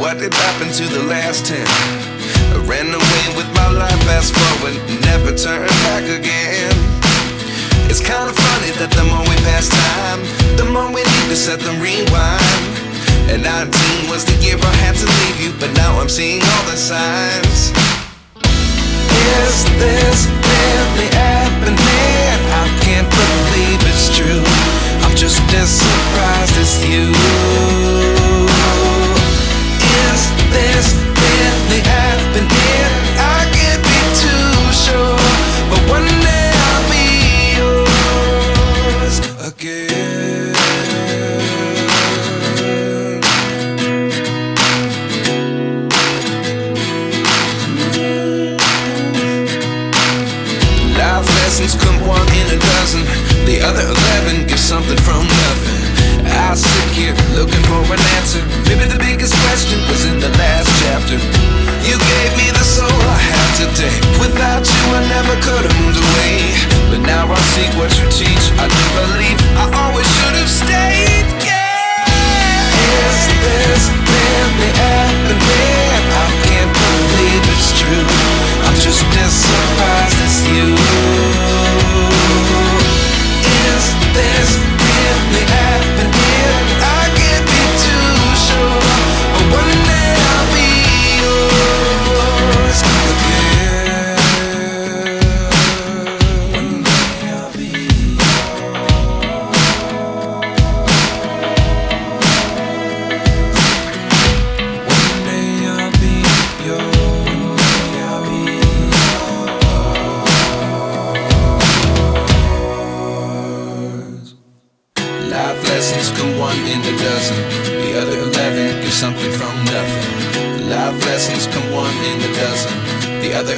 what did happen to the last 10? I ran away with my life, fast forward, never turn back again. It's kind of funny that the more we pass time, the more we need to set them rewind. And 19 was the year I had to leave you, but now I'm seeing all the signs. Is this really happening? I can't believe it's true. I'm just as surprised as you. Is this really happening? I can't be too sure, but one day I'll be yours again. Life lessons come one in a dozen. The other 11 get something from nothing. I sit here looking for an answer. Maybe the biggest question was in the last chapter. You gave me the soul I have today. Without you I never could have moved away. But now I see what you teach. I do believe I always should have stayed. Yeah. Is this really happening? I can't believe it's true. I'm just as surprised as you. Is this really happening? I can't be too sure, but one day I'll be yours again. One day I'll be yours. One day I'll be yours. I'll be yours. Life lessons come one in a dozen. The other 11 get something from nothing. Life lessons come one in a dozen. The other